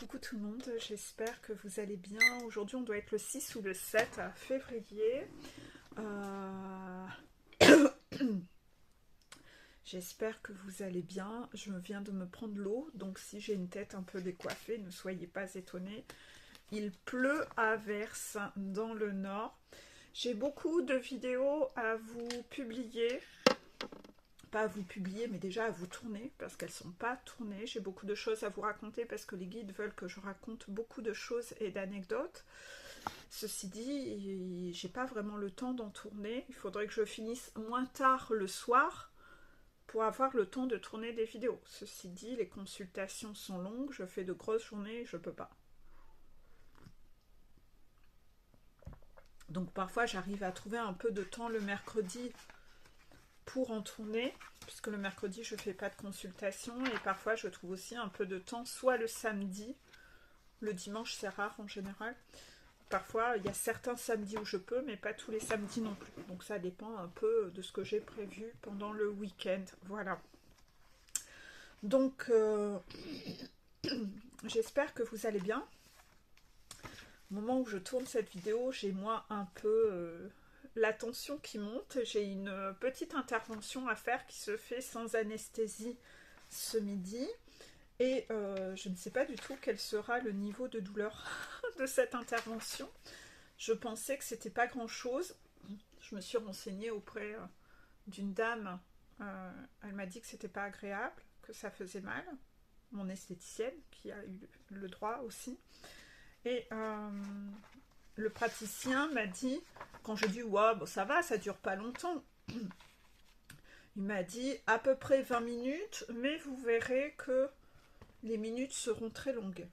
Coucou tout le monde, j'espère que vous allez bien. Aujourd'hui on doit être le 6 ou le 7 février. Euh, J'espère que vous allez bien. Je viens de me prendre l'eau, donc si j'ai une tête un peu décoiffée, ne soyez pas étonnés. Il pleut à verse dans le nord. J'ai beaucoup de vidéos à vous publier. Pas à vous publier, mais déjà à vous tourner, parce qu'elles ne sont pas tournées. J'ai beaucoup de choses à vous raconter, parce que les guides veulent que je raconte beaucoup de choses et d'anecdotes. Ceci dit, j'ai pas vraiment le temps d'en tourner. Il faudrait que je finisse moins tard le soir pour avoir le temps de tourner des vidéos. Ceci dit, les consultations sont longues, je fais de grosses journées, je peux pas. Donc parfois j'arrive à trouver un peu de temps le mercredi pour en tourner, puisque le mercredi je fais pas de consultation, et parfois je trouve aussi un peu de temps, soit le samedi, le dimanche c'est rare en général. Parfois il y a certains samedis où je peux, mais pas tous les samedis non plus. Donc ça dépend un peu de ce que j'ai prévu pendant le week-end. Voilà. Donc j'espère que vous allez bien. Au moment où je tourne cette vidéo, j'ai moi un peu la tension qui monte. J'ai une petite intervention à faire qui se fait sans anesthésie ce midi. Et je ne sais pas du tout quel sera le niveau de douleur de cette intervention. Je pensais que c'était pas grand chose. Je me suis renseignée auprès d'une dame. Elle m'a dit que c'était pas agréable, que ça faisait mal. Mon esthéticienne, qui a eu le droit aussi. Et le praticien m'a dit, quand je dis ouais, bon, ça va, ça dure pas longtemps. Il m'a dit à peu près 20 minutes, mais vous verrez que les minutes seront très longues.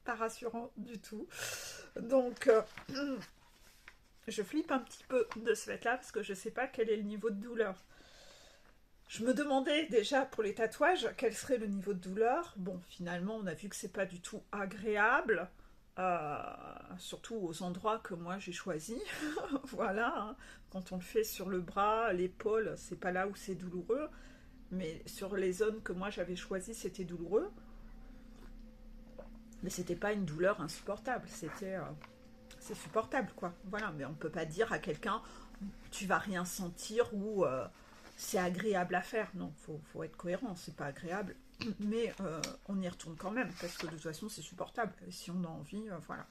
Pas rassurant du tout. Donc, je flippe un petit peu de ce fait-là parce que je ne sais pas quel est le niveau de douleur. Je me demandais déjà pour les tatouages quel serait le niveau de douleur. Bon, finalement, on a vu que c'est pas du tout agréable, surtout aux endroits que moi j'ai choisis. Voilà, hein. Quand on le fait sur le bras, l'épaule, c'est pas là où c'est douloureux, mais sur les zones que moi j'avais choisies, c'était douloureux. Mais c'était pas une douleur insupportable, c'est supportable quoi. Voilà, mais on peut pas dire à quelqu'un tu vas rien sentir ou c'est agréable à faire. Non, faut être cohérent, c'est pas agréable, mais on y retourne quand même parce que de toute façon c'est supportable. Et si on a envie, voilà.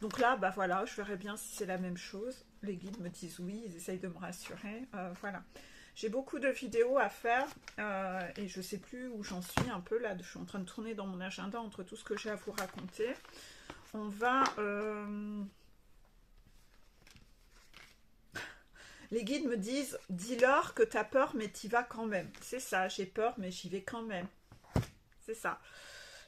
Donc là, bah voilà, je verrai bien si c'est la même chose. Les guides me disent oui, ils essayent de me rassurer. Voilà. J'ai beaucoup de vidéos à faire et je sais plus où j'en suis un peu là. Je suis en train de tourner dans mon agenda entre tout ce que j'ai à vous raconter. On va... Les guides me disent, dis-leur que tu as peur, mais t'y vas quand même. C'est ça, j'ai peur, mais j'y vais quand même. C'est ça.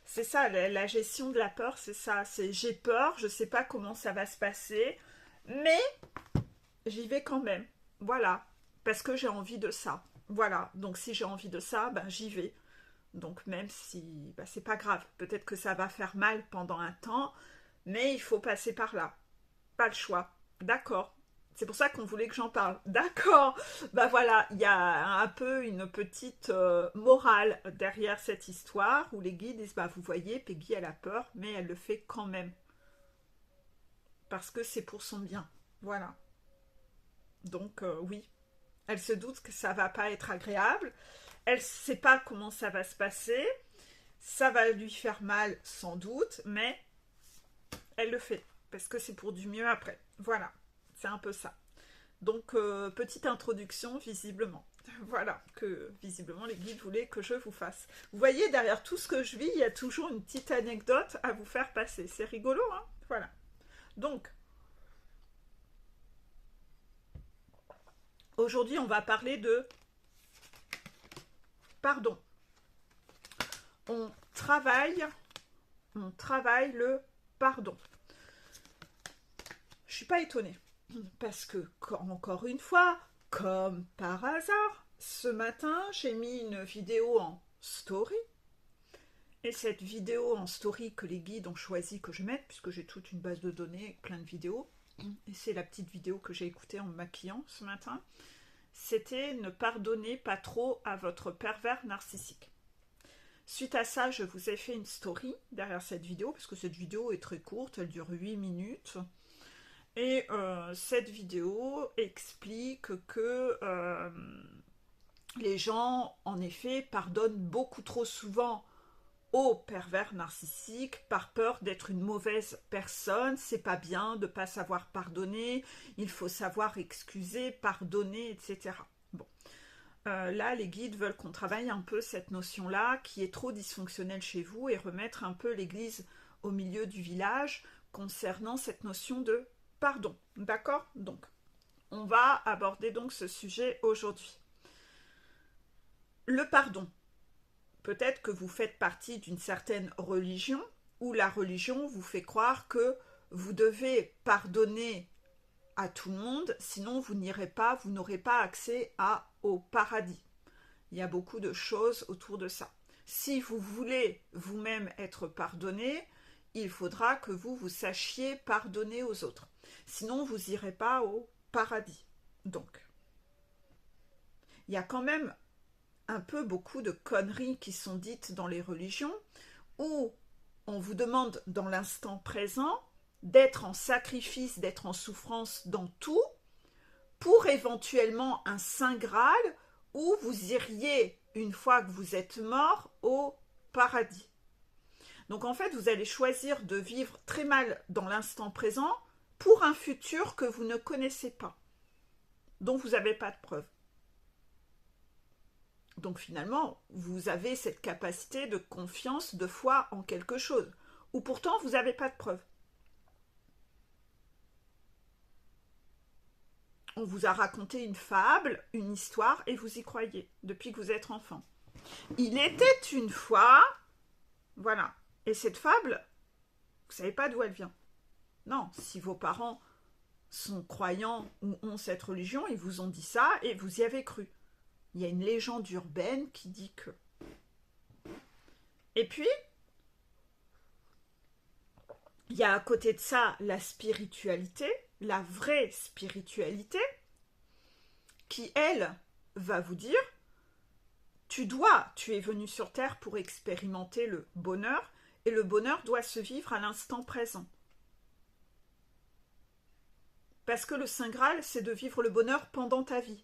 C'est ça, la gestion de la peur, c'est ça. C'est j'ai peur, je sais pas comment ça va se passer, mais j'y vais quand même. Voilà. Parce que j'ai envie de ça. Voilà. Donc si j'ai envie de ça, ben j'y vais. Donc même si ben, c'est pas grave. Peut-être que ça va faire mal pendant un temps, mais il faut passer par là. Pas le choix. D'accord. C'est pour ça qu'on voulait que j'en parle. D'accord. Bah voilà, il y a un peu une petite morale derrière cette histoire où les guides disent, bah vous voyez, Peggy elle a peur, mais elle le fait quand même. Parce que c'est pour son bien. Voilà. Donc oui, elle se doute que ça va pas être agréable. Elle ne sait pas comment ça va se passer. Ça va lui faire mal sans doute, mais elle le fait. Parce que c'est pour du mieux après. Voilà. C'est un peu ça. Donc, petite introduction, visiblement. Voilà, que visiblement les guides voulaient que je vous fasse. Vous voyez, derrière tout ce que je vis, il y a toujours une petite anecdote à vous faire passer. C'est rigolo, hein? Voilà. Donc, aujourd'hui, on va parler de pardon. On travaille le pardon. Je suis pas étonnée. Parce que, encore une fois, comme par hasard, ce matin, j'ai mis une vidéo en story. Et cette vidéo en story que les guides ont choisi que je mette, puisque j'ai toute une base de données avec plein de vidéos, et c'est la petite vidéo que j'ai écoutée en me maquillant ce matin, c'était « Ne pardonnez pas trop à votre pervers narcissique ». Suite à ça, je vous ai fait une story derrière cette vidéo, parce que cette vidéo est très courte, elle dure 8 minutes. Et cette vidéo explique que les gens, en effet, pardonnent beaucoup trop souvent aux pervers narcissiques par peur d'être une mauvaise personne. C'est pas bien de pas savoir pardonner, il faut savoir excuser, pardonner, etc. Bon. Là, les guides veulent qu'on travaille un peu cette notion-là qui est trop dysfonctionnelle chez vous et remettre un peu l'église au milieu du village concernant cette notion de pardon. D'accord? Donc, on va aborder donc ce sujet aujourd'hui. Le pardon. Peut-être que vous faites partie d'une certaine religion où la religion vous fait croire que vous devez pardonner à tout le monde, sinon vous n'irez pas, vous n'aurez pas accès au paradis. Il y a beaucoup de choses autour de ça. Si vous voulez vous-même être pardonné, il faudra que vous sachiez pardonner aux autres. Sinon, vous n'irez pas au paradis. Donc, il y a quand même un peu beaucoup de conneries qui sont dites dans les religions où on vous demande dans l'instant présent d'être en sacrifice, d'être en souffrance dans tout pour éventuellement un saint Graal où vous iriez, une fois que vous êtes mort, au paradis. Donc en fait, vous allez choisir de vivre très mal dans l'instant présent pour un futur que vous ne connaissez pas, dont vous n'avez pas de preuve. Donc finalement, vous avez cette capacité de confiance, de foi en quelque chose, où pourtant vous n'avez pas de preuve. On vous a raconté une fable, une histoire, et vous y croyez, depuis que vous êtes enfant. Il était une fois, voilà, et cette fable, vous ne savez pas d'où elle vient. Non, si vos parents sont croyants ou ont cette religion, ils vous ont dit ça et vous y avez cru. Il y a une légende urbaine qui dit que. Et puis, il y a à côté de ça la spiritualité, la vraie spiritualité, qui, elle, va vous dire, tu es venu sur Terre pour expérimenter le bonheur, et le bonheur doit se vivre à l'instant présent. Parce que le Saint Graal, c'est de vivre le bonheur pendant ta vie,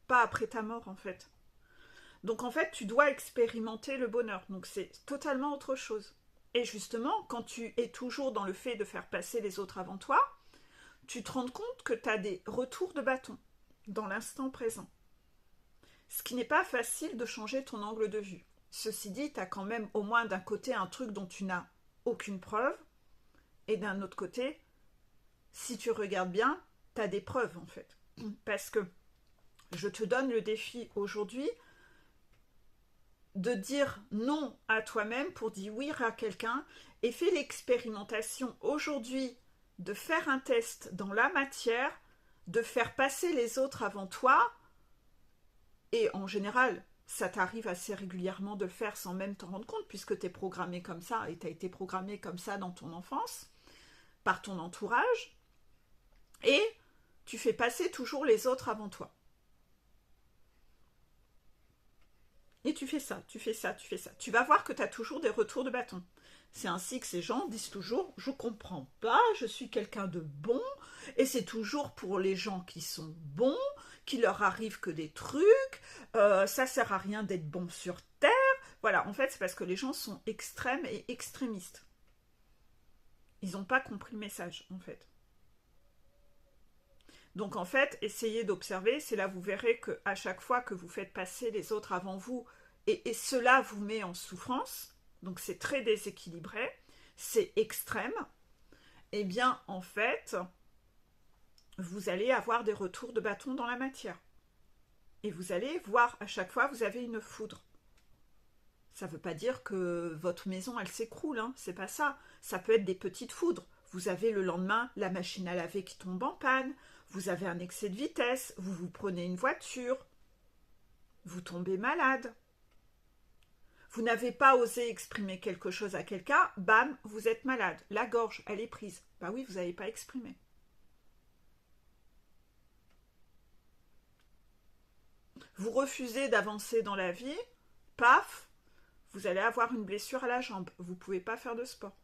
pas après ta mort en fait. Donc en fait, tu dois expérimenter le bonheur, donc c'est totalement autre chose. Et justement, quand tu es toujours dans le fait de faire passer les autres avant toi, tu te rends compte que tu as des retours de bâton dans l'instant présent. Ce qui n'est pas facile de changer ton angle de vue. Ceci dit, tu as quand même au moins d'un côté un truc dont tu n'as aucune preuve, et d'un autre côté, si tu regardes bien, tu as des preuves en fait. Parce que je te donne le défi aujourd'hui de dire non à toi-même pour dire oui à quelqu'un et fais l'expérimentation aujourd'hui de faire un test dans la matière, de faire passer les autres avant toi, et en général, ça t'arrive assez régulièrement de le faire sans même t'en rendre compte, puisque tu es programmé comme ça, et tu as été programmé comme ça dans ton enfance, par ton entourage, et tu fais passer toujours les autres avant toi. Et tu fais ça, tu fais ça, tu fais ça. Tu vas voir que tu as toujours des retours de bâton. C'est ainsi que ces gens disent toujours « je comprends pas, je suis quelqu'un de bon » et c'est toujours pour les gens qui sont bons, qui leur arrive que des trucs, ça sert à rien d'être bon sur Terre. Voilà, en fait, c'est parce que les gens sont extrêmes et extrémistes. Ils n'ont pas compris le message, en fait. Donc, en fait, essayez d'observer, c'est là vous verrez qu'à chaque fois que vous faites passer les autres avant vous, et cela vous met en souffrance, donc c'est très déséquilibré, c'est extrême, eh bien, en fait, vous allez avoir des retours de bâton dans la matière. Et vous allez voir, à chaque fois, vous avez une foudre. Ça ne veut pas dire que votre maison, elle s'écroule, hein, c'est pas ça. Ça peut être des petites foudres. Vous avez le lendemain la machine à laver qui tombe en panne, vous avez un excès de vitesse, vous prenez une voiture, vous tombez malade. Vous n'avez pas osé exprimer quelque chose à quelqu'un, bam, vous êtes malade. La gorge, elle est prise. Bah oui, vous n'avez pas exprimé. Vous refusez d'avancer dans la vie, paf, vous allez avoir une blessure à la jambe. Vous ne pouvez pas faire de sport.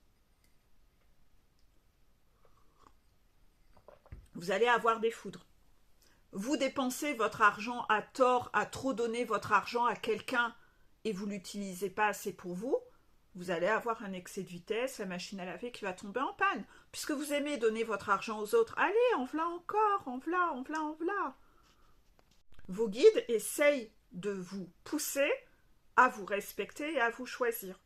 Vous allez avoir des foudres. Vous dépensez votre argent à tort, à trop donner votre argent à quelqu'un et vous ne l'utilisez pas assez pour vous, vous allez avoir un excès de vitesse, la machine à laver qui va tomber en panne. Puisque vous aimez donner votre argent aux autres, allez, en v'là encore, en v'là, en v'là, en v'là. Vos guides essayent de vous pousser à vous respecter et à vous choisir.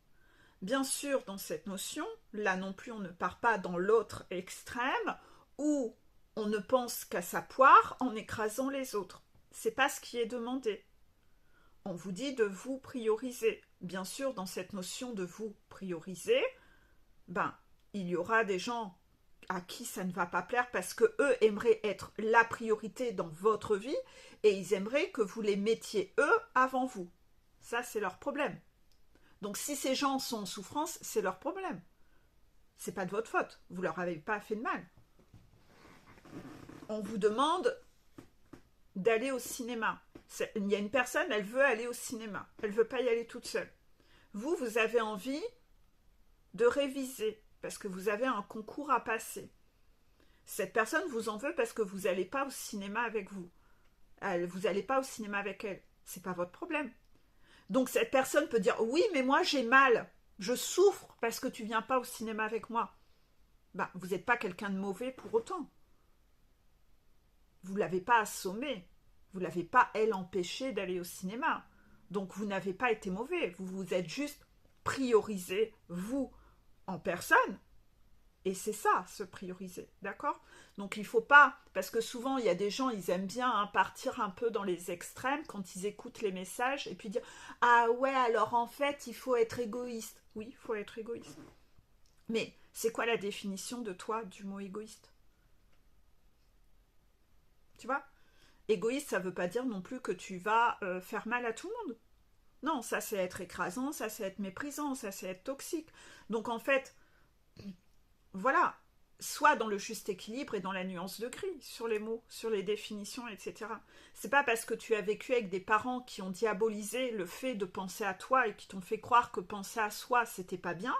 Bien sûr, dans cette notion, là non plus, on ne part pas dans l'autre extrême où on ne pense qu'à sa poire en écrasant les autres. C'est pas ce qui est demandé. On vous dit de vous prioriser. Bien sûr, dans cette notion de vous prioriser, il y aura des gens à qui ça ne va pas plaire parce que eux aimeraient être la priorité dans votre vie et ils aimeraient que vous les mettiez eux avant vous. Ça, c'est leur problème. Donc, si ces gens sont en souffrance, c'est leur problème. C'est pas de votre faute. Vous leur avez pas fait de mal. On vous demande d'aller au cinéma. Il y a une personne, elle veut aller au cinéma. Elle ne veut pas y aller toute seule. Vous avez envie de réviser parce que vous avez un concours à passer. Cette personne vous en veut parce que vous n'allez pas au cinéma avec vous. Vous n'allez pas au cinéma avec elle. C'est pas votre problème. Donc cette personne peut dire « Oui, mais moi j'ai mal. Je souffre parce que tu viens pas au cinéma avec moi. » Vous n'êtes pas quelqu'un de mauvais pour autant. Vous ne l'avez pas assommée. Vous ne l'avez pas, elle, empêchée d'aller au cinéma. Donc, vous n'avez pas été mauvais. Vous vous êtes juste priorisé, vous, en personne. Et c'est ça, se prioriser. D'accord? Donc, il ne faut pas... Parce que souvent, il y a des gens, ils aiment bien partir un peu dans les extrêmes quand ils écoutent les messages et puis dire « Ah ouais, alors en fait, il faut être égoïste. » Oui, il faut être égoïste. Mais c'est quoi la définition de toi du mot égoïste? Tu vois? Égoïste, ça ne veut pas dire non plus que tu vas faire mal à tout le monde. Non, ça c'est être écrasant, ça c'est être méprisant, ça c'est être toxique. Donc en fait, voilà, sois dans le juste équilibre et dans la nuance de gris sur les mots, sur les définitions, etc. C'est pas parce que tu as vécu avec des parents qui ont diabolisé le fait de penser à toi et qui t'ont fait croire que penser à soi c'était pas bien.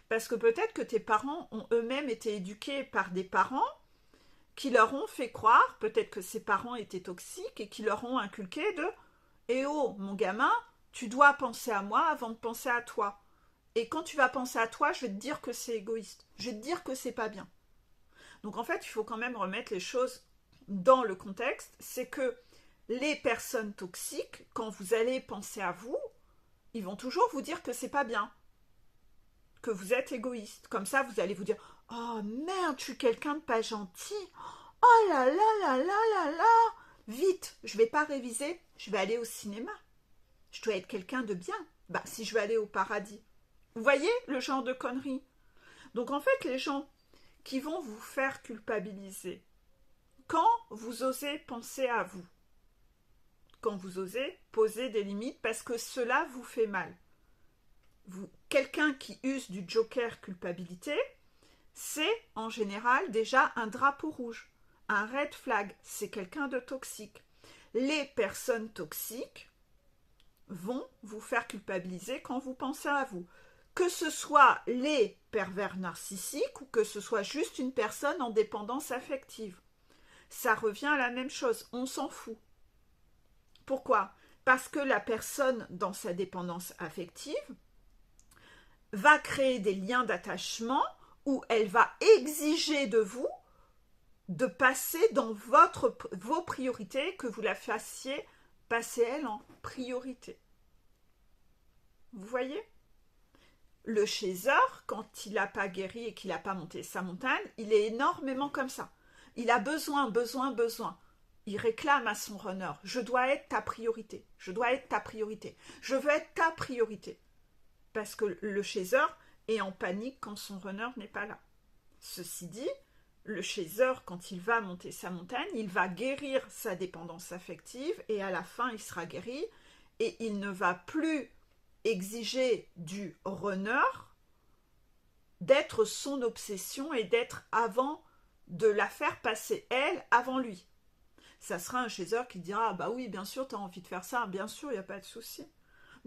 Parce que peut-être que tes parents ont eux-mêmes été éduqués par des parents qui leur ont fait croire, peut-être que ces parents étaient toxiques et qui leur ont inculqué de « Eh oh, mon gamin, tu dois penser à moi avant de penser à toi. Et quand tu vas penser à toi, je vais te dire que c'est égoïste. Je vais te dire que c'est pas bien. » Donc en fait, il faut quand même remettre les choses dans le contexte. C'est que les personnes toxiques, quand vous allez penser à vous, ils vont toujours vous dire que c'est pas bien. Que vous êtes égoïste. Comme ça, vous allez vous dire « Oh merde, je suis quelqu'un de pas gentil. Oh là là là là là là. Vite, je vais pas réviser, je vais aller au cinéma. Je dois être quelqu'un de bien. Si je veux aller au paradis. » Vous voyez le genre de conneries? Donc en fait, les gens qui vont vous faire culpabiliser, quand vous osez penser à vous, quand vous osez poser des limites parce que cela vous fait mal. Quelqu'un qui use du joker culpabilité, c'est en général déjà un drapeau rouge, un red flag, c'est quelqu'un de toxique. Les personnes toxiques vont vous faire culpabiliser quand vous pensez à vous. Que ce soit les pervers narcissiques ou que ce soit juste une personne en dépendance affective. Ça revient à la même chose, on s'en fout. Pourquoi? Parce que la personne dans sa dépendance affective va créer des liens d'attachement où elle va exiger de vous de passer dans vos priorités, que vous la fassiez passer elle en priorité. Vous voyez? Le chaser, quand il n'a pas guéri et qu'il n'a pas monté sa montagne, il est énormément comme ça. Il a besoin. Il réclame à son runner, je dois être ta priorité, je dois être ta priorité, je veux être ta priorité. Parce que le chaser est en panique quand son runner n'est pas là. Ceci dit, le chaser, quand il va monter sa montagne, il va guérir sa dépendance affective et à la fin, il sera guéri et il ne va plus exiger du runner d'être son obsession et d'être avant, de la faire passer elle avant lui. Ça sera un chaser qui dira « Ah bah oui, bien sûr, tu as envie de faire ça, bien sûr, il n'y a pas de souci. »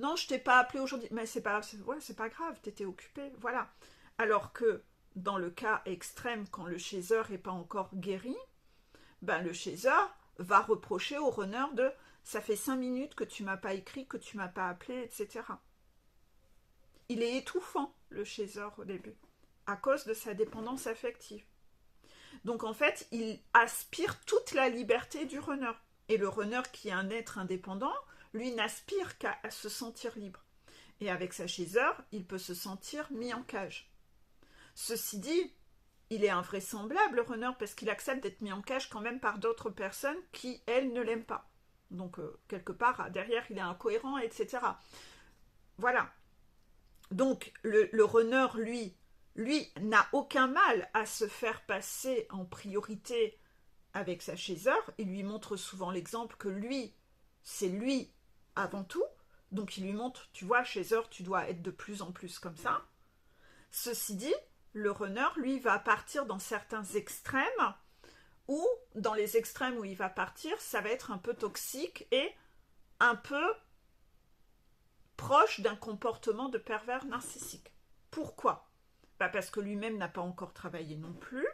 non, je t'ai pas appelé aujourd'hui. Mais c'est pas, ouais, c'est pas grave, t'étais occupé. Voilà. Alors que dans le cas extrême, quand le chaser n'est pas encore guéri, ben le chaser va reprocher au runner de ça fait 5 minutes que tu m'as pas écrit, que tu m'as pas appelé, etc. Il est étouffant, le chaser, au début, à cause de sa dépendance affective. Donc en fait, il aspire toute la liberté du runner. Et le runner, qui est un être indépendant, lui n'aspire qu'à se sentir libre. Et avec sa chaser, il peut se sentir mis en cage. Ceci dit, il est invraisemblable, le runner, parce qu'il accepte d'être mis en cage quand même par d'autres personnes qui, elles, ne l'aiment pas. Donc, quelque part, derrière, il est incohérent, etc. Voilà. Donc, le runner, lui n'a aucun mal à se faire passer en priorité avec sa chaser. Il lui montre souvent l'exemple que lui, c'est lui avant tout. Donc, il lui montre, tu vois, chaser, tu dois être de plus en plus comme ça. Ceci dit, le runner, lui, va partir dans certains extrêmes, ou dans les extrêmes où il va partir, ça va être un peu toxique et un peu proche d'un comportement de pervers narcissique. Pourquoi ? Parce que lui-même n'a pas encore travaillé non plus,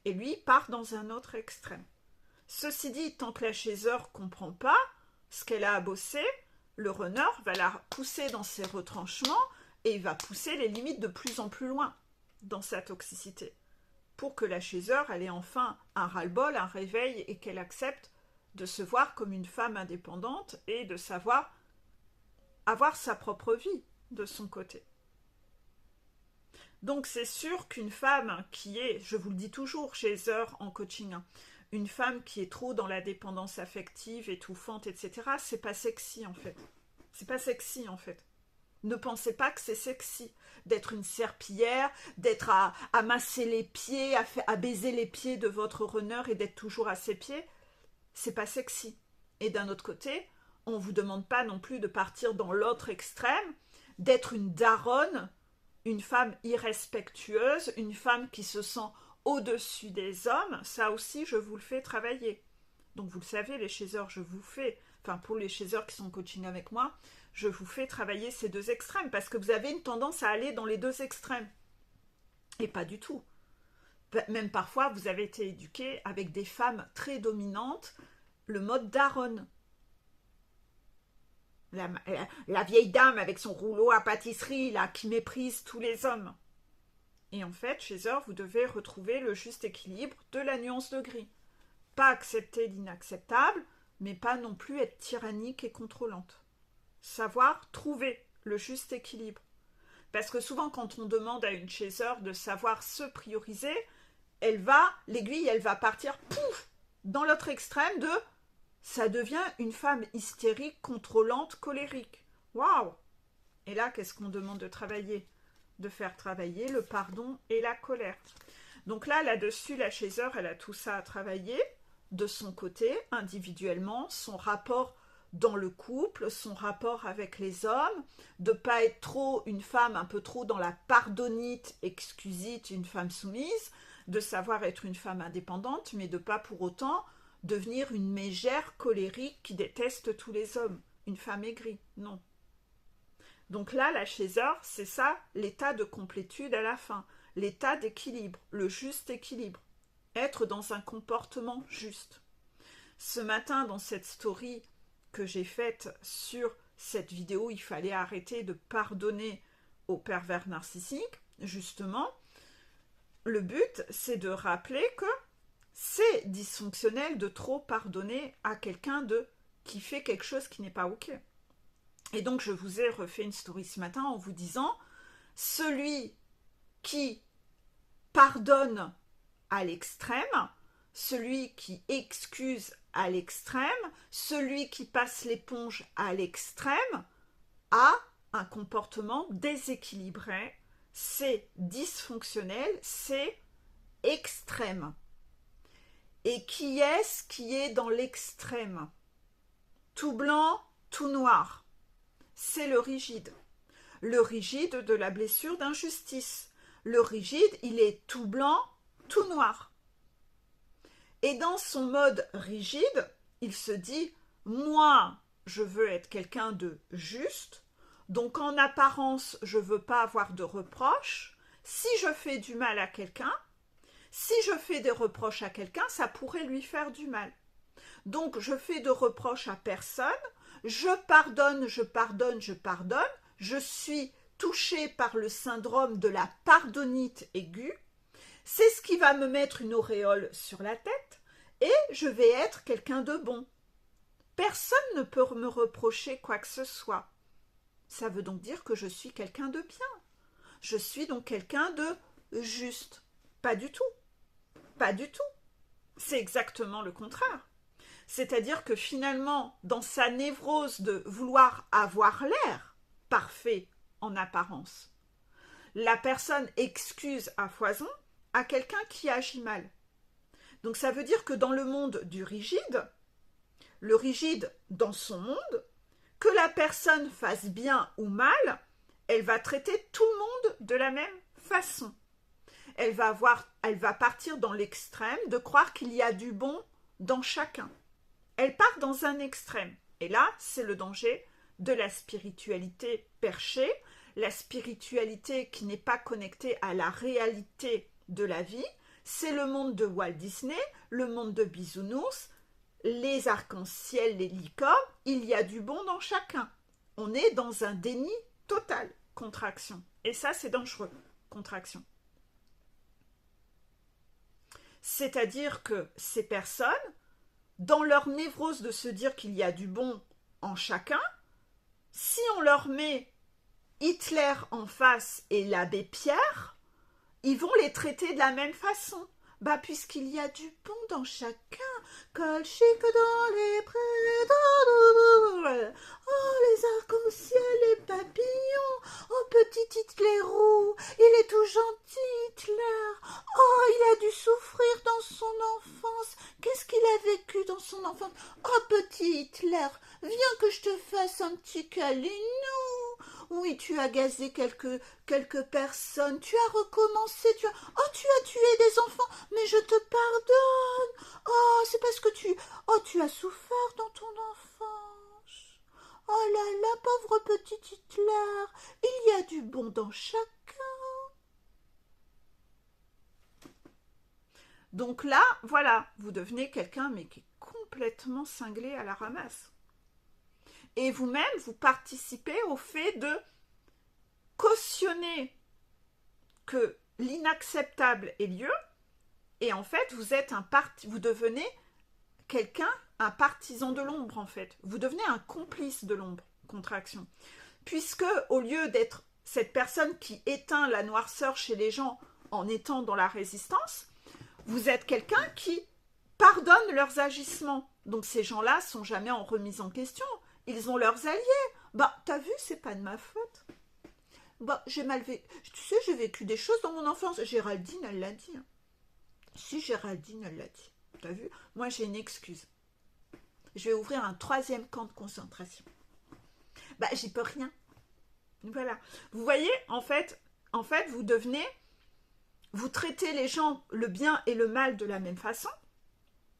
et lui part dans un autre extrême. Ceci dit, tant que la chaser ne comprend pas ce qu'elle a à bosser, le runner va la pousser dans ses retranchements et il va pousser les limites de plus en plus loin dans sa toxicité, pour que la chaser, elle ait enfin un ras-le-bol, un réveil, et qu'elle accepte de se voir comme une femme indépendante et de savoir avoir sa propre vie de son côté. Donc c'est sûr qu'une femme qui est, je vous le dis toujours, chaser en coaching, une femme qui est trop dans la dépendance affective, étouffante, etc., c'est pas sexy en fait. C'est pas sexy en fait. Ne pensez pas que c'est sexy d'être une serpillière, d'être à masser les pieds, à baiser les pieds de votre runner et d'être toujours à ses pieds. C'est pas sexy. Et d'un autre côté, on vous demande pas non plus de partir dans l'autre extrême, d'être une daronne, une femme irrespectueuse, une femme qui se sent au-dessus des hommes. Ça aussi, je vous le fais travailler. Donc vous le savez, les chasers, pour les chasers qui sont en coaching avec moi, je vous fais travailler ces deux extrêmes, parce que vous avez une tendance à aller dans les deux extrêmes. Et pas du tout. Même parfois, vous avez été éduqué avec des femmes très dominantes, le mode daronne. La vieille dame avec son rouleau à pâtisserie, là, qui méprise tous les hommes. Et en fait, chaser, vous devez retrouver le juste équilibre de la nuance de gris. Pas accepter l'inacceptable, mais pas non plus être tyrannique et contrôlante. Savoir trouver le juste équilibre. Parce que souvent, quand on demande à une chaser de savoir se prioriser, l'aiguille, elle va partir, pouf, dans l'autre extrême de ça devient une femme hystérique, contrôlante, colérique. Waouh! Et là, qu'est-ce qu'on demande de travailler? De faire travailler le pardon et la colère. Donc là-dessus, la chaser, elle a tout ça à travailler de son côté, individuellement, son rapport dans le couple, son rapport avec les hommes, de ne pas être trop une femme un peu trop dans la pardonnite, excusite, une femme soumise, de savoir être une femme indépendante, mais de ne pas pour autant devenir une mégère colérique qui déteste tous les hommes, une femme aigrie, non. Donc là, la chaser, c'est ça, l'état de complétude à la fin, l'état d'équilibre, le juste équilibre, être dans un comportement juste. Ce matin, dans cette story que j'ai faite sur cette vidéo, il fallait arrêter de pardonner aux pervers narcissiques, justement, le but, c'est de rappeler que c'est dysfonctionnel de trop pardonner à quelqu'un qui fait quelque chose qui n'est pas OK. Et donc, je vous ai refait une story ce matin en vous disant, celui qui pardonne à l'extrême, celui qui excuse à l'extrême, celui qui passe l'éponge à l'extrême, a un comportement déséquilibré, c'est dysfonctionnel, c'est extrême. Et qui est-ce qui est dans l'extrême? Tout blanc, tout noir. C'est le rigide. Le rigide de la blessure d'injustice. Le rigide, il est tout blanc, tout noir. Et dans son mode rigide, il se dit, moi, je veux être quelqu'un de juste, Donc en apparence, je ne veux pas avoir de reproches. Si je fais du mal à quelqu'un, si je fais des reproches à quelqu'un, ça pourrait lui faire du mal. Donc je fais de reproches à personne, je pardonne, je pardonne, je pardonne, je suis touchée par le syndrome de la pardonnite aiguë, c'est ce qui va me mettre une auréole sur la tête et je vais être quelqu'un de bon. Personne ne peut me reprocher quoi que ce soit. Ça veut donc dire que je suis quelqu'un de bien. Je suis donc quelqu'un de juste. Pas du tout. Pas du tout. C'est exactement le contraire. C'est-à-dire que finalement, dans sa névrose de vouloir avoir l'air parfait en apparence, la personne excuse à foison à quelqu'un qui agit mal. Donc ça veut dire que dans le monde du rigide, le rigide dans son monde, que la personne fasse bien ou mal, elle va traiter tout le monde de la même façon. Elle va partir dans l'extrême de croire qu'il y a du bon dans chacun. Elle part dans un extrême. Et là, c'est le danger de la spiritualité perchée, la spiritualité qui n'est pas connectée à la réalité de la vie. C'est le monde de Walt Disney, le monde de Bisounours, les arcs-en-ciel, les licornes, il y a du bon dans chacun. On est dans un déni total, contraction. Et ça, c'est dangereux, contraction. C'est-à-dire que ces personnes, dans leur névrose de se dire qu'il y a du bon en chacun, si on leur met Hitler en face et l'abbé Pierre, ils vont les traiter de la même façon. Bah, puisqu'il y a du bon dans chacun, colle chic dans les prés, oh, les arcs-en-ciel, les papillons, oh, petit Hitler roux, il est tout gentil, Hitler, oh, il a dû souffrir dans son enfance, qu'est-ce qu'il a vécu dans son enfance, oh, petit Hitler, viens que je te fasse un petit câlinou. Oui, tu as gazé quelques personnes, tu as recommencé, tu as tué des enfants, mais je te pardonne. Oh, c'est parce que tu as souffert dans ton enfance. Oh là là, pauvre petit Hitler, il y a du bon dans chacun. Donc là, voilà, vous devenez quelqu'un mais qui est complètement cinglé à la ramasse. Et vous-même, vous participez au fait de cautionner que l'inacceptable ait lieu, et en fait, vous devenez quelqu'un, un partisan de l'ombre, en fait. Vous devenez un complice de l'ombre, contraction. Puisque, au lieu d'être cette personne qui éteint la noirceur chez les gens en étant dans la résistance, vous êtes quelqu'un qui pardonne leurs agissements. Donc ces gens-là sont jamais en remise en question. Ils ont leurs alliés. Bah, t'as vu, c'est pas de ma faute. Bah, j'ai mal vécu. Tu sais, j'ai vécu des choses dans mon enfance. Géraldine, elle l'a dit. Hein. Si, Géraldine, elle l'a dit. T'as vu? Moi, j'ai une excuse. Je vais ouvrir un 3e camp de concentration. Bah, j'y peux rien. Voilà. Vous voyez, en fait, vous traitez les gens, le bien et le mal de la même façon.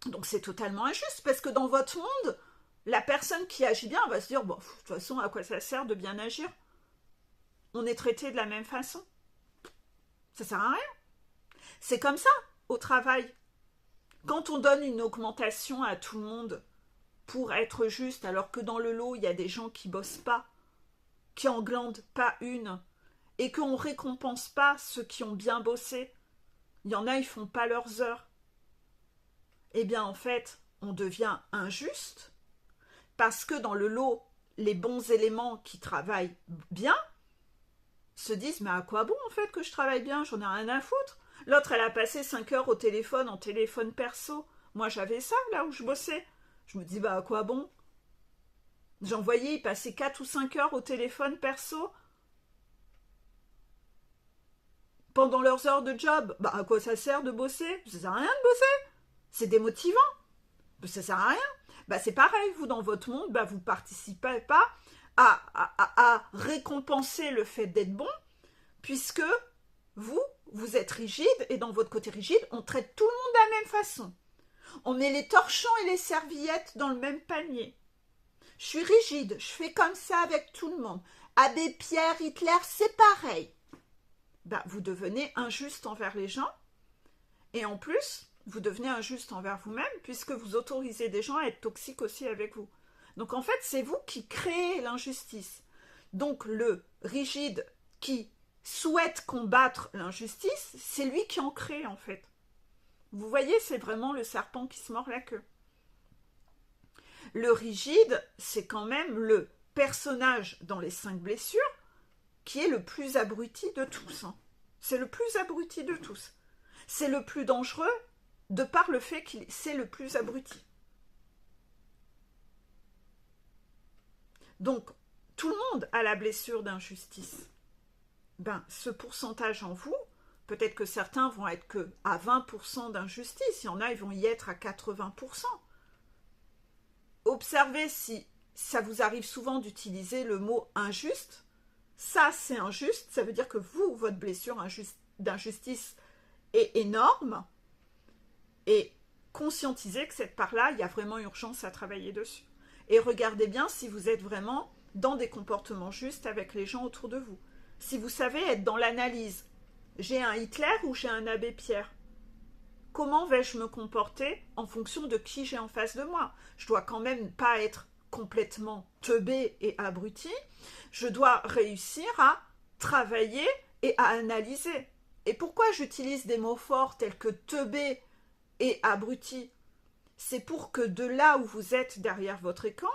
Donc, c'est totalement injuste parce que dans votre monde, la personne qui agit bien va se dire, bon, de toute façon, à quoi ça sert de bien agir? On est traité de la même façon. Ça sert à rien. C'est comme ça, au travail. Quand on donne une augmentation à tout le monde pour être juste, alors que dans le lot, il y a des gens qui bossent pas, qui en glandent pas une, et qu'on récompense pas ceux qui ont bien bossé, il y en a, ils font pas leurs heures. Eh bien, en fait, on devient injuste, parce que dans le lot, les bons éléments qui travaillent bien se disent, mais à quoi bon en fait que je travaille bien, j'en ai rien à foutre. L'autre, elle a passé 5 heures au téléphone, en téléphone perso. Moi, j'avais ça là où je bossais. Je me dis, bah à quoi bon? J'en voyais, ils passaient 4 ou 5 heures au téléphone perso pendant leurs heures de job. Bah à quoi ça sert de bosser? Ça sert à rien de bosser. C'est démotivant. Ça sert à rien. Bah c'est pareil, vous dans votre monde, bah vous participez pas à récompenser le fait d'être bon, puisque vous êtes rigide, et dans votre côté rigide, on traite tout le monde de la même façon. On met les torchons et les serviettes dans le même panier. Je suis rigide, je fais comme ça avec tout le monde. Abbé Pierre, Hitler, c'est pareil. Ben, vous devenez injuste envers les gens, et en plus, vous devenez injuste envers vous-même, puisque vous autorisez des gens à être toxiques aussi avec vous. Donc en fait, c'est vous qui créez l'injustice. Donc le rigide qui souhaite combattre l'injustice, c'est lui qui en crée en fait. Vous voyez, c'est vraiment le serpent qui se mord la queue. Le rigide, c'est quand même le personnage dans les 5 blessures qui est le plus abruti de tous. Hein. C'est le plus abruti de tous. C'est le plus dangereux de par le fait qu'il c'est le plus abruti. Donc, tout le monde a la blessure d'injustice. Ben, ce pourcentage en vous, peut-être que certains vont être que à 20% d'injustice, il y en a, ils vont y être à 80%. Observez si ça vous arrive souvent d'utiliser le mot injuste. Ça, c'est injuste, ça veut dire que vous, votre blessure d'injustice est énorme. Et conscientisez que cette part-là, il y a vraiment urgence à travailler dessus. Et regardez bien si vous êtes vraiment dans des comportements justes avec les gens autour de vous. Si vous savez être dans l'analyse, j'ai un Hitler ou j'ai un abbé Pierre? Comment vais-je me comporter en fonction de qui j'ai en face de moi? Je dois quand même pas être complètement teubé et abruti. Je dois réussir à travailler et à analyser. Et pourquoi j'utilise des mots forts tels que teubé et abruti? C'est pour que de là où vous êtes derrière votre écran,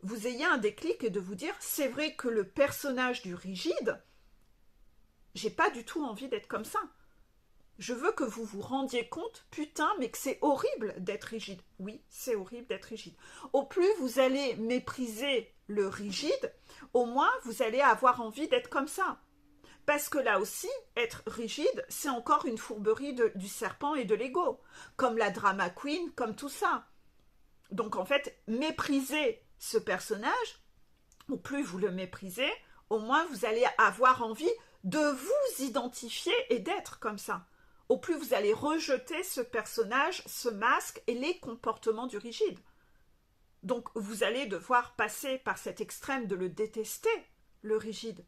vous ayez un déclic et de vous dire, c'est vrai que le personnage du rigide, j'ai pas du tout envie d'être comme ça. Je veux que vous vous rendiez compte, putain, mais que c'est horrible d'être rigide. Oui, c'est horrible d'être rigide. Au plus vous allez mépriser le rigide, au moins vous allez avoir envie d'être comme ça. Parce que là aussi, être rigide, c'est encore une fourberie du serpent et de l'ego. Comme la drama queen, comme tout ça. Donc en fait, mépriser ce personnage, au plus vous le méprisez, au moins vous allez avoir envie de vous identifier et d'être comme ça. Au plus vous allez rejeter ce personnage, ce masque et les comportements du rigide. Donc vous allez devoir passer par cet extrême de le détester, le rigide.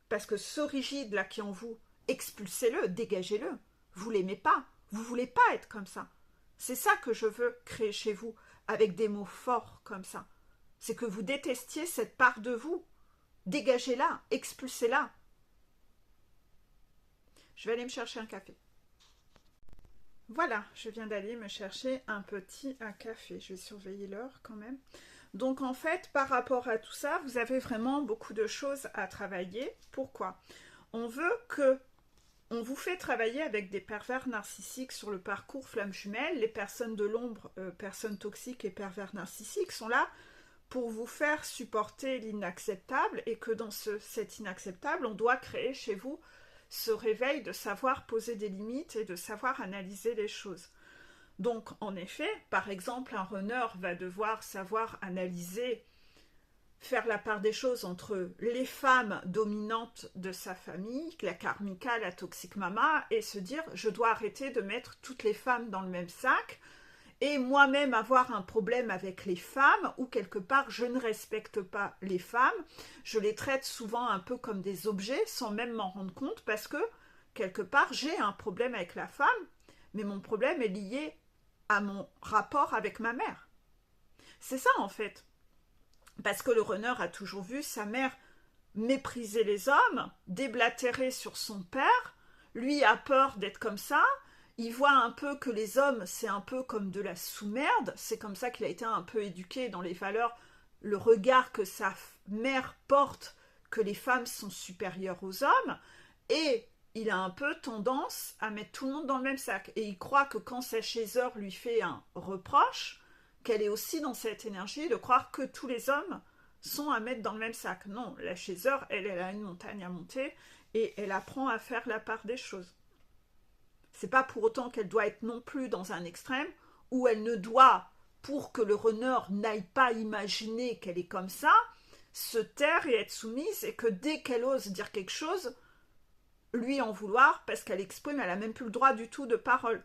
Parce que ce rigide-là qui est en vous, expulsez-le, dégagez-le. Vous l'aimez pas, vous voulez pas être comme ça. C'est ça que je veux créer chez vous, avec des mots forts comme ça. C'est que vous détestiez cette part de vous. Dégagez-la, expulsez-la. Je vais aller me chercher un café. Voilà, je viens d'aller me chercher un petit café. Je vais surveiller l'heure quand même. Donc en fait, par rapport à tout ça, vous avez vraiment beaucoup de choses à travailler. Pourquoi? On veut que on vous fait travailler avec des pervers narcissiques sur le parcours flamme jumelle. Les personnes de l'ombre, personnes toxiques et pervers narcissiques sont là pour vous faire supporter l'inacceptable et que dans cet inacceptable, on doit créer chez vous ce réveil de savoir poser des limites et de savoir analyser les choses. Donc, en effet, par exemple, un runner va devoir savoir analyser, faire la part des choses entre les femmes dominantes de sa famille, la karmika, la toxic mama, et se dire, je dois arrêter de mettre toutes les femmes dans le même sac, et moi-même avoir un problème avec les femmes, ou quelque part, je ne respecte pas les femmes, je les traite souvent un peu comme des objets, sans même m'en rendre compte, parce que, quelque part, j'ai un problème avec la femme, mais mon problème est lié à mon rapport avec ma mère. C'est ça en fait. Parce que le runner a toujours vu sa mère mépriser les hommes, déblatérer sur son père, lui a peur d'être comme ça, il voit un peu que les hommes c'est un peu comme de la sous-merde, c'est comme ça qu'il a été un peu éduqué dans les valeurs, le regard que sa mère porte, que les femmes sont supérieures aux hommes, et il a un peu tendance à mettre tout le monde dans le même sac. Et il croit que quand sa chasseur lui fait un reproche, qu'elle est aussi dans cette énergie de croire que tous les hommes sont à mettre dans le même sac. Non, la chasseur, elle a une montagne à monter et elle apprend à faire la part des choses. C'est pas pour autant qu'elle doit être non plus dans un extrême où elle ne doit, pour que le runner n'aille pas imaginer qu'elle est comme ça, se taire et être soumise et que dès qu'elle ose dire quelque chose, lui en vouloir parce qu'elle exprime, elle n'a même plus le droit du tout de parole.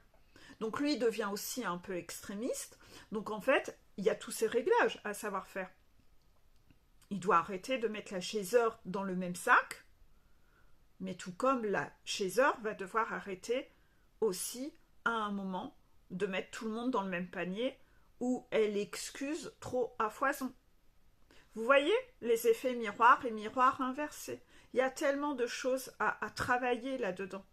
Donc lui devient aussi un peu extrémiste. Donc en fait, il y a tous ces réglages à savoir faire. Il doit arrêter de mettre la chaiseur dans le même sac, mais tout comme la chaiseur va devoir arrêter aussi à un moment de mettre tout le monde dans le même panier où elle excuse trop à foison. Vous voyez les effets miroirs et miroirs inversés. Il y a tellement de choses à travailler là-dedans.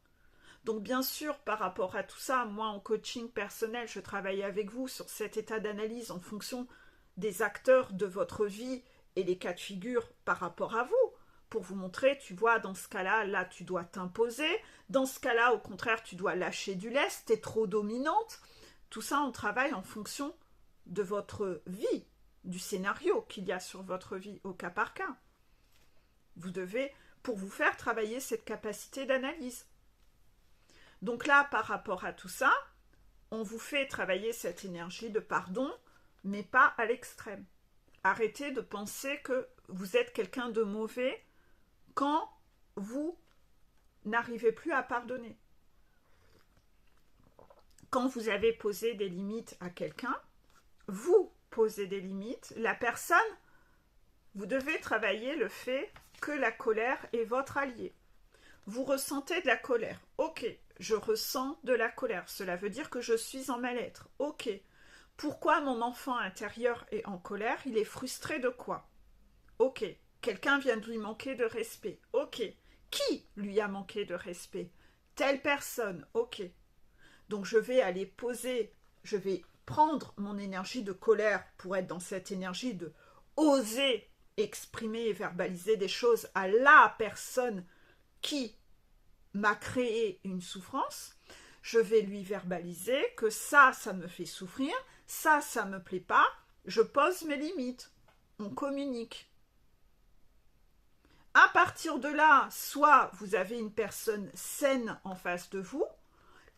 Donc bien sûr, par rapport à tout ça, moi en coaching personnel, je travaille avec vous sur cet état d'analyse en fonction des acteurs de votre vie et les cas de figure par rapport à vous, pour vous montrer, tu vois, dans ce cas-là, là, tu dois t'imposer, dans ce cas-là, au contraire, tu dois lâcher du lest, t'es trop dominante. Tout ça, on travaille en fonction de votre vie, du scénario qu'il y a sur votre vie au cas par cas. Vous devez, pour vous faire travailler cette capacité d'analyse. Donc là, par rapport à tout ça, on vous fait travailler cette énergie de pardon, mais pas à l'extrême. Arrêtez de penser que vous êtes quelqu'un de mauvais quand vous n'arrivez plus à pardonner. Quand vous avez posé des limites à quelqu'un, vous posez des limites, la personne, vous devez travailler le fait que la colère est votre allié. Vous ressentez de la colère. Ok, je ressens de la colère. Cela veut dire que je suis en mal-être. Ok. Pourquoi mon enfant intérieur est en colère? Il est frustré de quoi? Ok. Quelqu'un vient de lui manquer de respect. Ok. Qui lui a manqué de respect? Telle personne. Ok. Donc je vais aller poser, je vais prendre mon énergie de colère pour être dans cette énergie de oser exprimer et verbaliser des choses à la personne qui m'a créé une souffrance. Je vais lui verbaliser que ça me fait souffrir, ça me plaît pas, je pose mes limites, on communique. À partir de là, soit vous avez une personne saine en face de vous,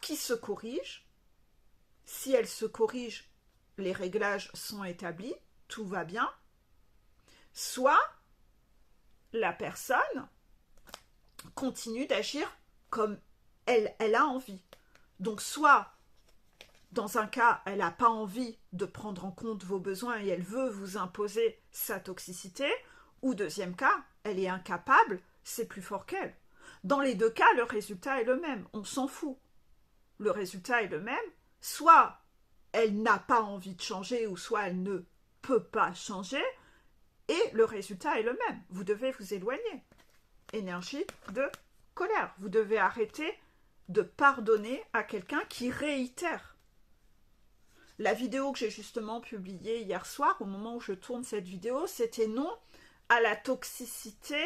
qui se corrige. Si elle se corrige, les réglages sont établis, tout va bien. Soit la personne continue d'agir comme elle a envie. Donc soit, dans un cas, elle n'a pas envie de prendre en compte vos besoins et elle veut vous imposer sa toxicité, ou deuxième cas, elle est incapable, c'est plus fort qu'elle. Dans les deux cas, le résultat est le même, on s'en fout. Le résultat est le même, soit elle n'a pas envie de changer, ou soit elle ne peut pas changer, et le résultat est le même. Vous devez vous éloigner. Énergie de colère. Vous devez arrêter de pardonner à quelqu'un qui réitère. La vidéo que j'ai justement publiée hier soir, au moment où je tourne cette vidéo, c'était non à la toxicité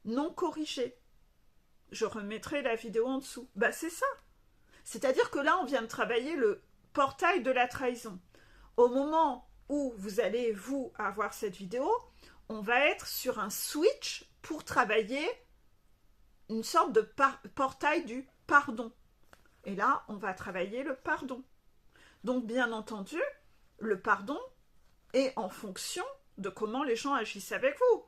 non corrigée. Je remettrai la vidéo en dessous. Ben c'est ça. C'est-à-dire que là, on vient de travailler le portail de la trahison. Au moment où vous allez, vous, avoir cette vidéo, on va être sur un switch pour travailler une sorte de portail du pardon. Et là, on va travailler le pardon. Donc, bien entendu, le pardon est en fonction de comment les gens agissent avec vous.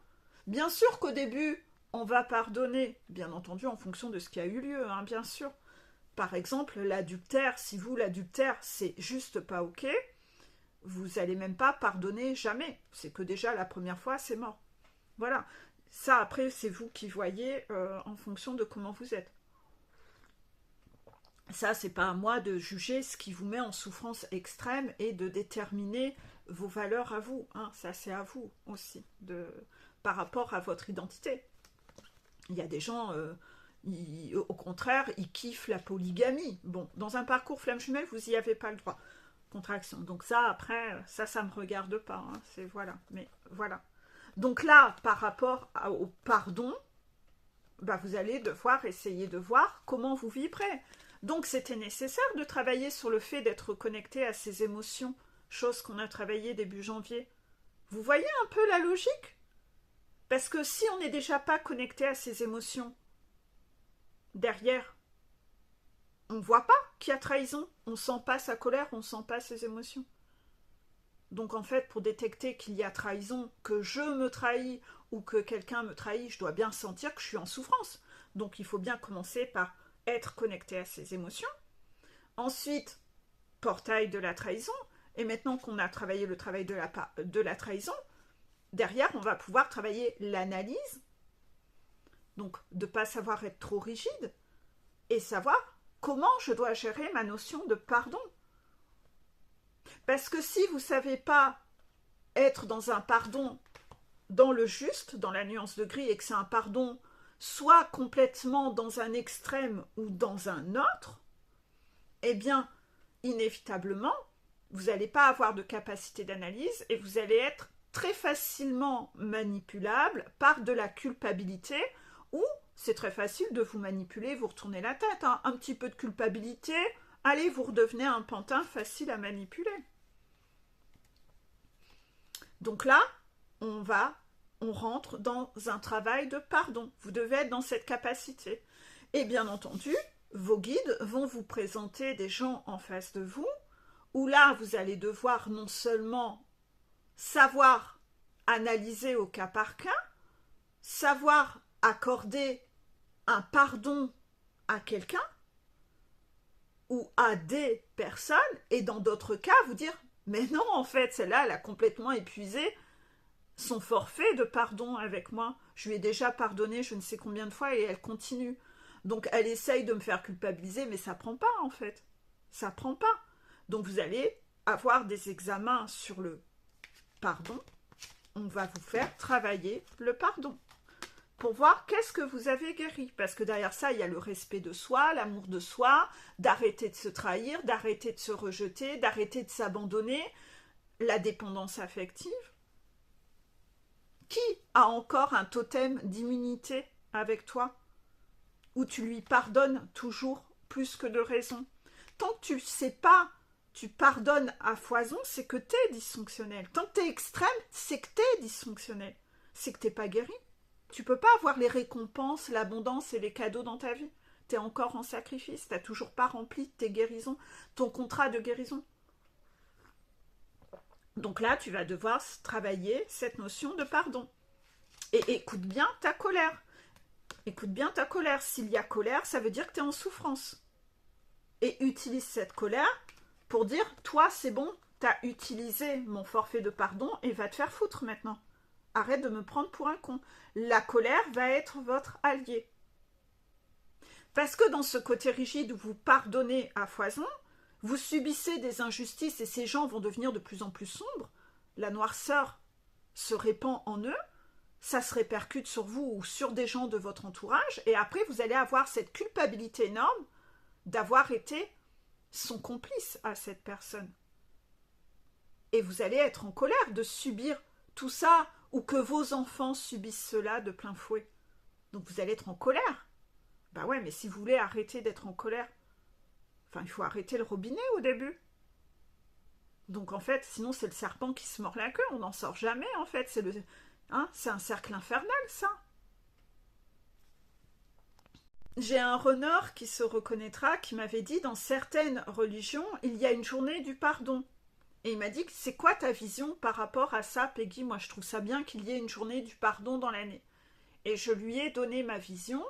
Bien sûr qu'au début, on va pardonner, bien entendu, en fonction de ce qui a eu lieu, hein, bien sûr. Par exemple, l'adultère, si vous, l'adultère, c'est juste pas ok, vous n'allez même pas pardonner jamais. C'est que déjà, la première fois, c'est mort. Voilà. Ça, après, c'est vous qui voyez en fonction de comment vous êtes. Ça, c'est pas à moi de juger ce qui vous met en souffrance extrême et de déterminer vos valeurs à vous. Hein. Ça, c'est à vous aussi, par rapport à votre identité. Il y a des gens, au contraire, ils kiffent la polygamie. Bon, dans un parcours flamme jumelle, vous n'y avez pas le droit. Contraction. Donc ça, après, ça me regarde pas. Hein. C'est voilà. Mais voilà. Donc là, par rapport au pardon, bah, vous allez devoir essayer de voir comment vous vibrez. Donc c'était nécessaire de travailler sur le fait d'être connecté à ses émotions, chose qu'on a travaillé début janvier. Vous voyez un peu la logique? Parce que si on n'est déjà pas connecté à ses émotions, derrière, on ne voit pas qu'il y a trahison. On ne sent pas sa colère, on ne sent pas ses émotions. Donc en fait, pour détecter qu'il y a trahison, que je me trahis ou que quelqu'un me trahit, je dois bien sentir que je suis en souffrance. Donc il faut bien commencer par être connecté à ses émotions. Ensuite, portail de la trahison. Et maintenant qu'on a travaillé le travail de la trahison, derrière, on va pouvoir travailler l'analyse, donc de ne pas savoir être trop rigide, et savoir comment je dois gérer ma notion de pardon. Parce que si vous ne savez pas être dans un pardon dans le juste, dans la nuance de gris, et que c'est un pardon soit complètement dans un extrême ou dans un autre, eh bien, inévitablement, vous n'allez pas avoir de capacité d'analyse et vous allez être très facilement manipulable par de la culpabilité, ou c'est très facile de vous manipuler, vous retournez la tête, hein. Un petit peu de culpabilité, allez, vous redevenez un pantin facile à manipuler. Donc là, on rentre dans un travail de pardon. Vous devez être dans cette capacité. Et bien entendu, vos guides vont vous présenter des gens en face de vous, où là, vous allez devoir non seulement savoir analyser au cas par cas, savoir accorder un pardon à quelqu'un ou à des personnes, et dans d'autres cas, vous dire « Mais non, en fait, celle-là, elle a complètement épuisé son forfait de pardon avec moi. Je lui ai déjà pardonné je ne sais combien de fois et elle continue. Donc, elle essaye de me faire culpabiliser, mais ça prend pas, en fait. Ça prend pas. Donc, vous allez avoir des examens sur le pardon. On va vous faire travailler le pardon pour voir qu'est-ce que vous avez guéri. Parce que derrière ça, il y a le respect de soi, l'amour de soi, d'arrêter de se trahir, d'arrêter de se rejeter, d'arrêter de s'abandonner, la dépendance affective. Qui a encore un totem d'immunité avec toi, où tu lui pardonnes toujours plus que de raison? Tant que tu ne sais pas, tu pardonnes à foison, c'est que tu es dysfonctionnel. Tant que tu es extrême, c'est que tu es dysfonctionnel. C'est que tu n'es pas guéri. Tu ne peux pas avoir les récompenses, l'abondance et les cadeaux dans ta vie. Tu es encore en sacrifice. Tu n'as toujours pas rempli tes guérisons, ton contrat de guérison. Donc là, tu vas devoir travailler cette notion de pardon. Et écoute bien ta colère. Écoute bien ta colère. S'il y a colère, ça veut dire que tu es en souffrance. Et utilise cette colère pour dire, toi, c'est bon, tu as utilisé mon forfait de pardon et va te faire foutre maintenant. Arrête de me prendre pour un con. La colère va être votre allié. Parce que dans ce côté rigide où vous pardonnez à foison, vous subissez des injustices et ces gens vont devenir de plus en plus sombres. La noirceur se répand en eux. Ça se répercute sur vous ou sur des gens de votre entourage. Et après, vous allez avoir cette culpabilité énorme d'avoir été son complice à cette personne. Et vous allez être en colère de subir tout ça ou que vos enfants subissent cela de plein fouet. Donc vous allez être en colère. Bah ouais, mais si vous voulez arrêter d'être en colère, enfin, il faut arrêter le robinet au début. Donc en fait, sinon c'est le serpent qui se mord la queue, on n'en sort jamais en fait. C'est un cercle infernal, ça. J'ai un renard qui se reconnaîtra, qui m'avait dit, dans certaines religions, il y a une journée du pardon. Et il m'a dit, c'est quoi ta vision par rapport à ça, Peggy? Moi, je trouve ça bien qu'il y ait une journée du pardon dans l'année. Et je lui ai donné ma vision,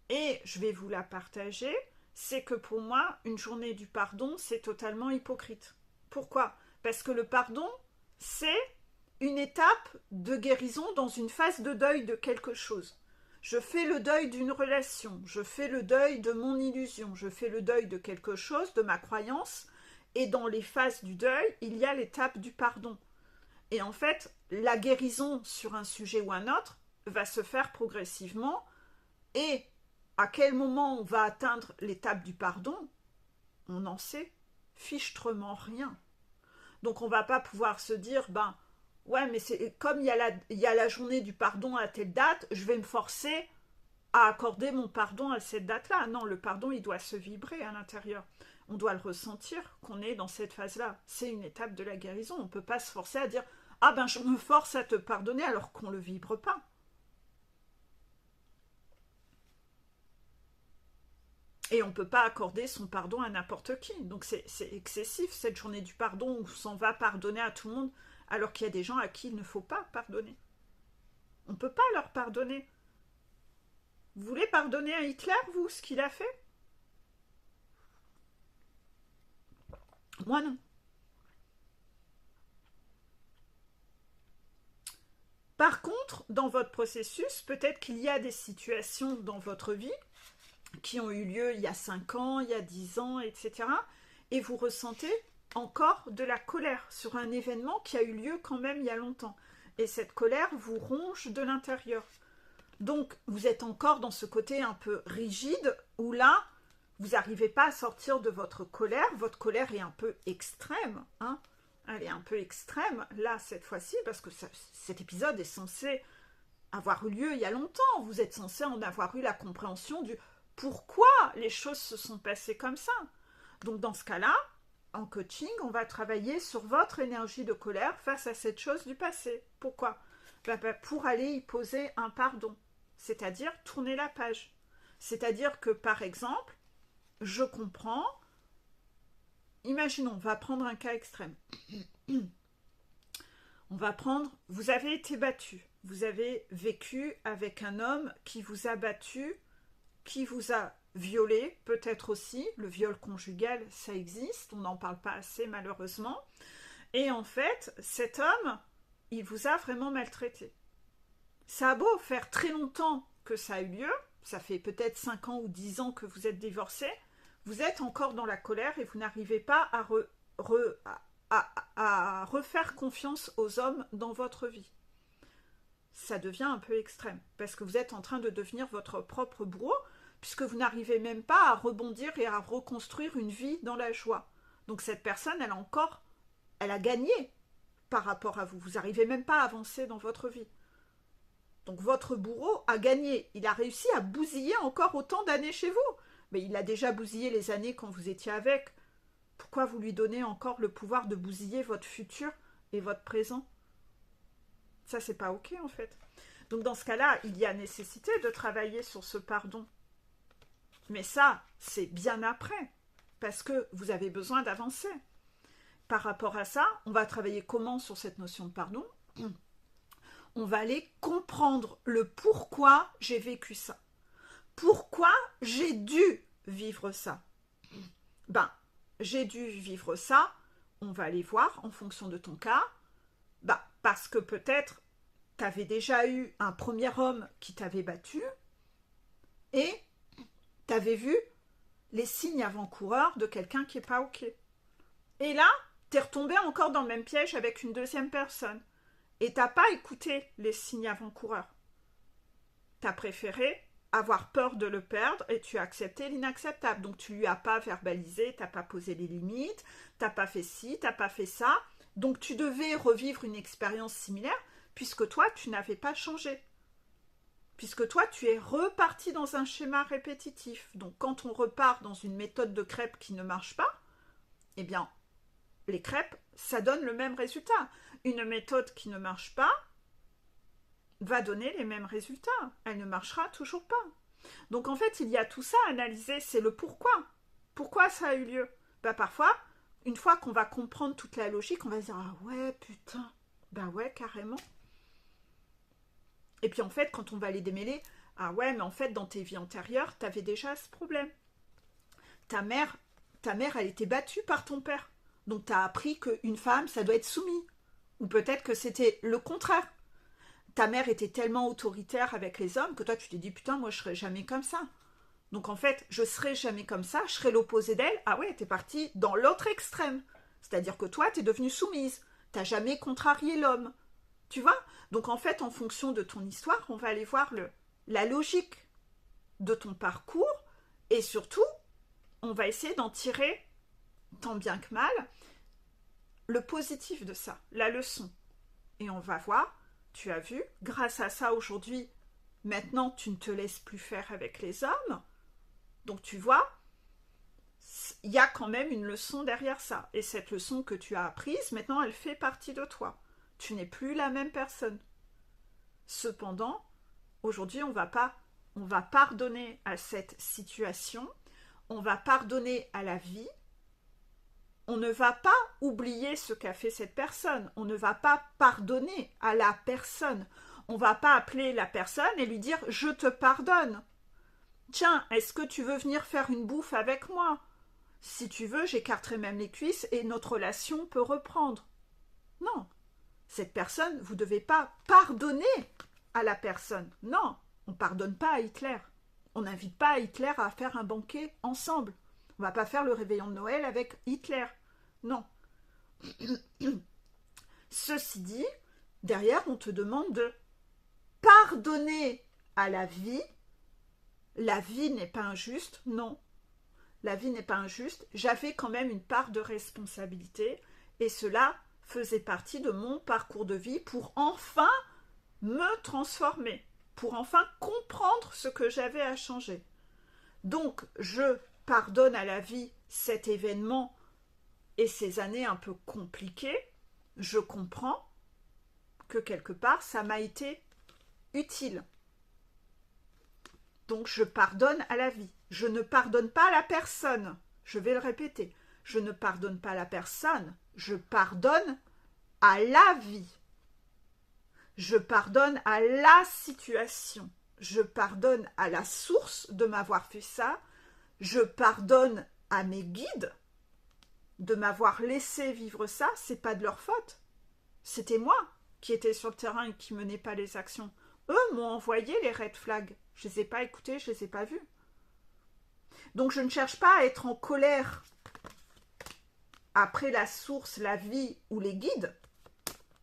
et je vais vous la partager. C'est que pour moi, une journée du pardon, c'est totalement hypocrite. Pourquoi? Parce que le pardon, c'est une étape de guérison dans une phase de deuil de quelque chose. Je fais le deuil d'une relation, je fais le deuil de mon illusion, je fais le deuil de quelque chose, de ma croyance, et dans les phases du deuil, il y a l'étape du pardon. Et en fait, la guérison sur un sujet ou un autre va se faire progressivement, et à quel moment on va atteindre l'étape du pardon, on n'en sait fichtrement rien. Donc on ne va pas pouvoir se dire, ouais, mais c'est comme il y a la journée du pardon à telle date, je vais me forcer à accorder mon pardon à cette date-là. Non, le pardon, il doit se vibrer à l'intérieur. On doit le ressentir qu'on est dans cette phase-là. C'est une étape de la guérison. On ne peut pas se forcer à dire « Ah je me force à te pardonner » alors qu'on ne le vibre pas. Et on ne peut pas accorder son pardon à n'importe qui. Donc c'est excessif, cette journée du pardon où on va pardonner à tout le monde alors qu'il y a des gens à qui il ne faut pas pardonner. On ne peut pas leur pardonner. Vous voulez pardonner à Hitler, vous, ce qu'il a fait? Moi, non. Par contre, dans votre processus, peut-être qu'il y a des situations dans votre vie qui ont eu lieu il y a 5 ans, il y a 10 ans, etc. Et vous ressentez encore de la colère sur un événement qui a eu lieu quand même il y a longtemps. Et cette colère vous ronge de l'intérieur. Donc, vous êtes encore dans ce côté un peu rigide, où là, vous n'arrivez pas à sortir de votre colère. Votre colère est un peu extrême, hein. Elle est un peu extrême, là, cette fois-ci, parce que cet épisode est censé avoir eu lieu il y a longtemps. Vous êtes censé en avoir eu la compréhension du pourquoi les choses se sont passées comme ça. Donc, dans ce cas-là, en coaching, on va travailler sur votre énergie de colère face à cette chose du passé. Pourquoi ? Pour aller y poser un pardon, c'est-à-dire tourner la page. C'est-à-dire que, par exemple, je comprends, imaginons, on va prendre un cas extrême. On va prendre, vous avez été battu, vous avez vécu avec un homme qui vous a battu, qui vous a violé, peut-être aussi, le viol conjugal, ça existe, on n'en parle pas assez malheureusement. Et en fait, cet homme, il vous a vraiment maltraité. Ça a beau faire très longtemps que ça a eu lieu, ça fait peut-être 5 ans ou 10 ans que vous êtes divorcés, vous êtes encore dans la colère et vous n'arrivez pas à refaire confiance aux hommes dans votre vie. Ça devient un peu extrême, parce que vous êtes en train de devenir votre propre bourreau, puisque vous n'arrivez même pas à rebondir et à reconstruire une vie dans la joie. Donc cette personne, elle a gagné par rapport à vous. Vous n'arrivez même pas à avancer dans votre vie. Donc votre bourreau a gagné. Il a réussi à bousiller encore autant d'années chez vous. Mais il a déjà bousillé les années quand vous étiez avec. Pourquoi vous lui donnez encore le pouvoir de bousiller votre futur et votre présent ? Ça, c'est pas OK, en fait. Donc, dans ce cas-là, il y a nécessité de travailler sur ce pardon. Mais ça, c'est bien après, parce que vous avez besoin d'avancer. Par rapport à ça, on va travailler comment sur cette notion de pardon ? On va aller comprendre le pourquoi j'ai vécu ça. Pourquoi j'ai dû vivre ça ? J'ai dû vivre ça, on va aller voir en fonction de ton cas, parce que peut-être tu avais déjà eu un premier homme qui t'avait battu et tu avais vu les signes avant-coureurs de quelqu'un qui n'est pas OK. Et là, tu es retombé encore dans le même piège avec une deuxième personne et tu n'as pas écouté les signes avant-coureurs. Tu as préféré avoir peur de le perdre et tu as accepté l'inacceptable. Donc tu lui as pas verbalisé, tu n'as pas posé les limites, tu n'as pas fait ci, tu n'as pas fait ça. Donc tu devais revivre une expérience similaire puisque toi tu n'avais pas changé. Puisque toi tu es reparti dans un schéma répétitif. Donc quand on repart dans une méthode de crêpes qui ne marche pas, eh bien les crêpes ça donne le même résultat. Une méthode qui ne marche pas va donner les mêmes résultats. Elle ne marchera toujours pas. Donc en fait, il y a tout ça à analyser, c'est le pourquoi. Pourquoi ça a eu lieu ? Parfois, une fois qu'on va comprendre toute la logique, on va se dire « Ah ouais, putain, ouais, carrément. » Et puis en fait, quand on va les démêler, « Ah ouais, mais en fait, dans tes vies antérieures, tu avais déjà ce problème. Ta mère, elle était battue par ton père. Donc tu as appris qu'une femme, ça doit être soumis. Ou peut-être que c'était le contraire. Ta mère était tellement autoritaire avec les hommes que toi tu t'es dit putain moi je serai jamais comme ça. Donc en fait je serai jamais comme ça, je serai l'opposé d'elle. Ah ouais, t'es partie dans l'autre extrême. C'est-à-dire que toi t'es devenue soumise. T'as jamais contrarié l'homme. Tu vois ? Donc en fait en fonction de ton histoire, on va aller voir la logique de ton parcours et surtout on va essayer d'en tirer tant bien que mal le positif de ça, la leçon. Et on va voir. Tu as vu, grâce à ça aujourd'hui, maintenant tu ne te laisses plus faire avec les hommes. Donc tu vois, il y a quand même une leçon derrière ça. Et cette leçon que tu as apprise, maintenant elle fait partie de toi. Tu n'es plus la même personne. Cependant, aujourd'hui on va pardonner à cette situation, on va pardonner à la vie. On ne va pas oublier ce qu'a fait cette personne. On ne va pas pardonner à la personne. On ne va pas appeler la personne et lui dire « Je te pardonne. Tiens, est-ce que tu veux venir faire une bouffe avec moi ? Si tu veux, j'écarterai même les cuisses et notre relation peut reprendre. » Non. Cette personne, vous ne devez pas pardonner à la personne. Non, on ne pardonne pas à Hitler. On n'invite pas Hitler à faire un banquet ensemble. On ne va pas faire le réveillon de Noël avec Hitler. Non. Ceci dit, derrière, on te demande de pardonner à la vie. La vie n'est pas injuste. Non. La vie n'est pas injuste. J'avais quand même une part de responsabilité et cela faisait partie de mon parcours de vie pour enfin me transformer, pour enfin comprendre ce que j'avais à changer. Donc, je pardonne à la vie cet événement et ces années un peu compliquées. Je comprends que quelque part, ça m'a été utile. Donc, je pardonne à la vie. Je ne pardonne pas à la personne. Je vais le répéter. Je ne pardonne pas à la personne. Je pardonne à la vie. Je pardonne à la situation. Je pardonne à la source de m'avoir fait ça. Je pardonne à mes guides de m'avoir laissé vivre ça. C'est pas de leur faute. C'était moi qui étais sur le terrain et qui menais pas les actions. Eux m'ont envoyé les red flags. Je les ai pas écoutés, je les ai pas vus. Donc je ne cherche pas à être en colère après la source, la vie ou les guides.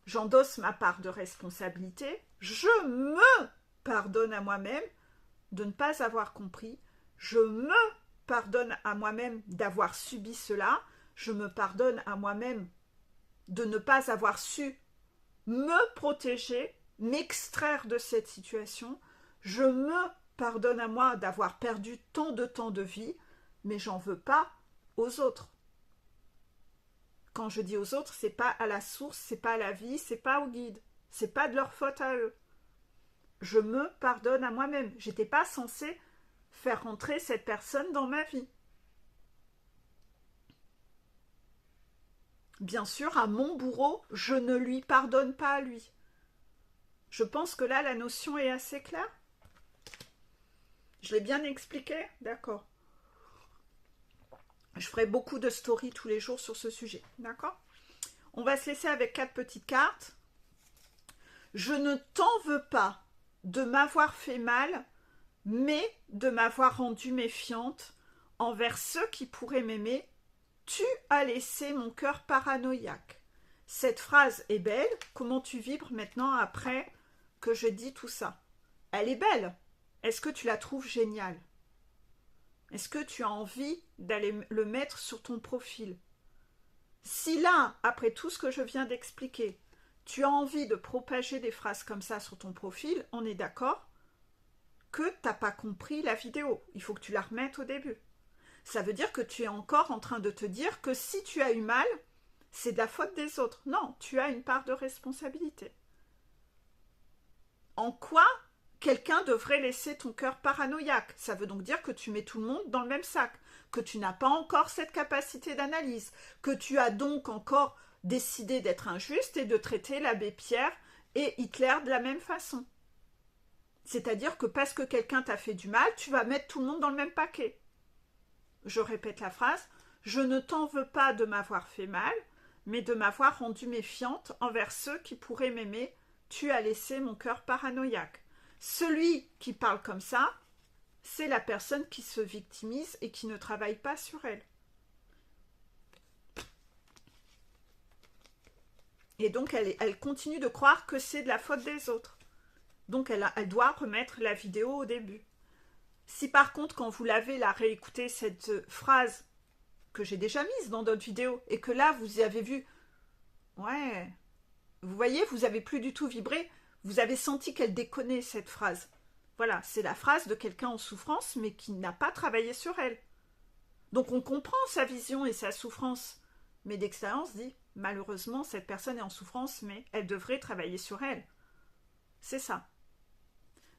J'endosse ma part de responsabilité. Je me pardonne à moi-même de ne pas avoir compris. Je me pardonne à moi-même d'avoir subi cela. Je me pardonne à moi-même de ne pas avoir su me protéger, m'extraire de cette situation. Je me pardonne à moi d'avoir perdu tant de temps de vie, mais j'en veux pas aux autres. Quand je dis aux autres, c'est pas à la source, c'est pas à la vie, c'est pas au guide, c'est pas de leur faute à eux. Je me pardonne à moi-même. J'étais pas censée faire rentrer cette personne dans ma vie. Bien sûr, à mon bourreau, je ne lui pardonne pas à lui. Je pense que là, la notion est assez claire. Je l'ai bien expliqué? D'accord. Je ferai beaucoup de stories tous les jours sur ce sujet. D'accord? On va se laisser avec 4 petites cartes. Je ne t'en veux pas de m'avoir fait mal, mais de m'avoir rendue méfiante envers ceux qui pourraient m'aimer. Tu as laissé mon cœur paranoïaque. Cette phrase est belle. Comment tu vibres maintenant après que je dis tout ça? Elle est belle. Est-ce que tu la trouves géniale? Est-ce que tu as envie d'aller le mettre sur ton profil? Si là, après tout ce que je viens d'expliquer, tu as envie de propager des phrases comme ça sur ton profil, on est d'accord que tu n'as pas compris la vidéo. Il faut que tu la remettes au début. Ça veut dire que tu es encore en train de te dire que si tu as eu mal, c'est de la faute des autres. Non, tu as une part de responsabilité. En quoi quelqu'un devrait laisser ton cœur paranoïaque? Ça veut donc dire que tu mets tout le monde dans le même sac, que tu n'as pas encore cette capacité d'analyse, que tu as donc encore décidé d'être injuste et de traiter l'abbé Pierre et Hitler de la même façon. C'est-à-dire que parce que quelqu'un t'a fait du mal, tu vas mettre tout le monde dans le même paquet. Je répète la phrase, je ne t'en veux pas de m'avoir fait mal, mais de m'avoir rendue méfiante envers ceux qui pourraient m'aimer. Tu as laissé mon cœur paranoïaque. Celui qui parle comme ça, c'est la personne qui se victimise et qui ne travaille pas sur elle. Et donc, elle continue de croire que c'est de la faute des autres. Donc, elle doit remettre la vidéo au début. Si par contre, quand vous l'avez la réécouté, cette phrase que j'ai déjà mise dans d'autres vidéos, et que là, vous y avez vu, ouais, vous voyez, vous avez plus du tout vibré, vous avez senti qu'elle déconnait cette phrase. Voilà, c'est la phrase de quelqu'un en souffrance, mais qui n'a pas travaillé sur elle. Donc on comprend sa vision et sa souffrance, mais d'expérience dit, malheureusement, cette personne est en souffrance, mais elle devrait travailler sur elle. C'est ça.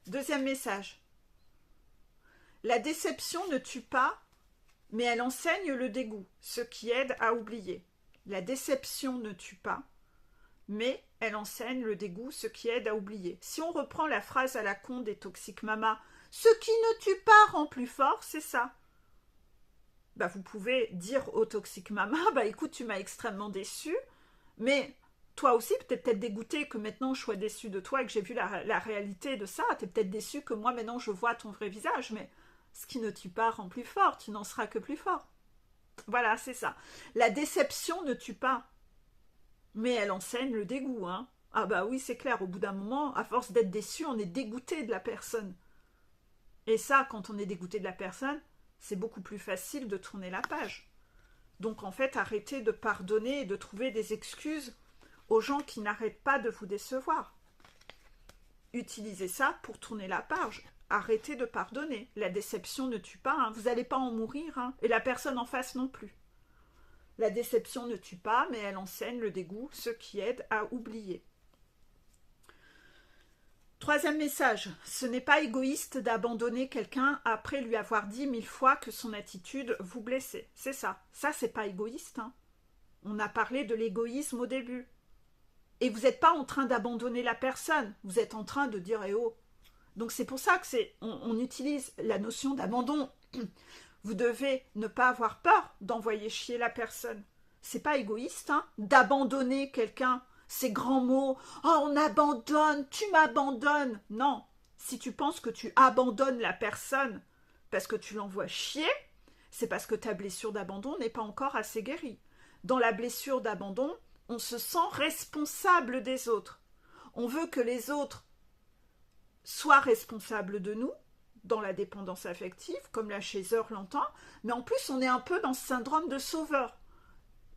Deuxième message. La déception ne tue pas, mais elle enseigne le dégoût, ce qui aide à oublier. La déception ne tue pas, mais elle enseigne le dégoût, ce qui aide à oublier. Si on reprend la phrase à la con des Toxic Mama, ce qui ne tue pas rend plus fort, c'est ça. Bah, vous pouvez dire aux Toxic Mama, bah écoute, tu m'as extrêmement déçu, mais Toi aussi, t'es peut-être dégoûté que maintenant je sois déçue de toi et que j'ai vu la réalité de ça. T'es peut-être déçu que moi maintenant je vois ton vrai visage, mais ce qui ne tue pas rend plus fort, tu n'en seras que plus fort. Voilà, c'est ça. La déception ne tue pas, mais elle enseigne le dégoût, hein. Ah bah oui, c'est clair, au bout d'un moment, à force d'être déçu, on est dégoûté de la personne. Et ça, quand on est dégoûté de la personne, c'est beaucoup plus facile de tourner la page. Donc en fait, arrêtez de pardonner et de trouver des excuses aux gens qui n'arrêtent pas de vous décevoir. Utilisez ça pour tourner la page. Arrêtez de pardonner. La déception ne tue pas, hein. Vous n'allez pas en mourir, hein. Et la personne en face non plus. La déception ne tue pas, mais elle enseigne le dégoût, ce qui aide à oublier. Troisième message, ce n'est pas égoïste d'abandonner quelqu'un après lui avoir dit 1000 fois que son attitude vous blessait. C'est ça. Ça, c'est pas égoïste, hein. On a parlé de l'égoïsme au début. Et vous n'êtes pas en train d'abandonner la personne. Vous êtes en train de dire « eh oh ». Donc c'est pour ça que on utilise la notion d'abandon. Vous devez ne pas avoir peur d'envoyer chier la personne. C'est pas égoïste, hein, d'abandonner quelqu'un. Ces grands mots, oh on abandonne, tu m'abandonnes. Non, si tu penses que tu abandonnes la personne parce que tu l'envoies chier, c'est parce que ta blessure d'abandon n'est pas encore assez guérie. Dans la blessure d'abandon, on se sent responsable des autres. On veut que les autres soient responsables de nous, dans la dépendance affective, comme la Chaser l'entend, mais en plus on est un peu dans ce syndrome de sauveur.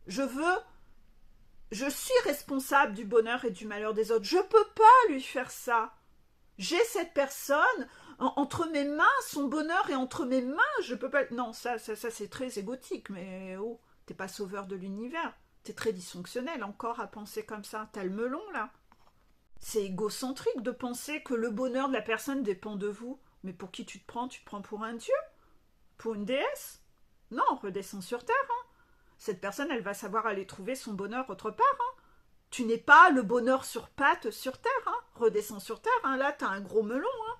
Je suis responsable du bonheur et du malheur des autres. Je ne peux pas lui faire ça. J'ai cette personne entre mes mains, son bonheur est entre mes mains. Je peux pas. Non, ça c'est très égotique, mais oh, t'es pas sauveur de l'univers. T'es très dysfonctionnel encore à penser comme ça. T'as le melon là. C'est égocentrique de penser que le bonheur de la personne dépend de vous. Mais pour qui tu te prends? Tu te prends pour un dieu? Pour une déesse? Non, redescends sur terre, hein. Cette personne, elle va savoir aller trouver son bonheur autre part, hein. Tu n'es pas le bonheur sur pattes sur terre, hein. Redescends sur terre, hein. Là, t'as un gros melon, hein.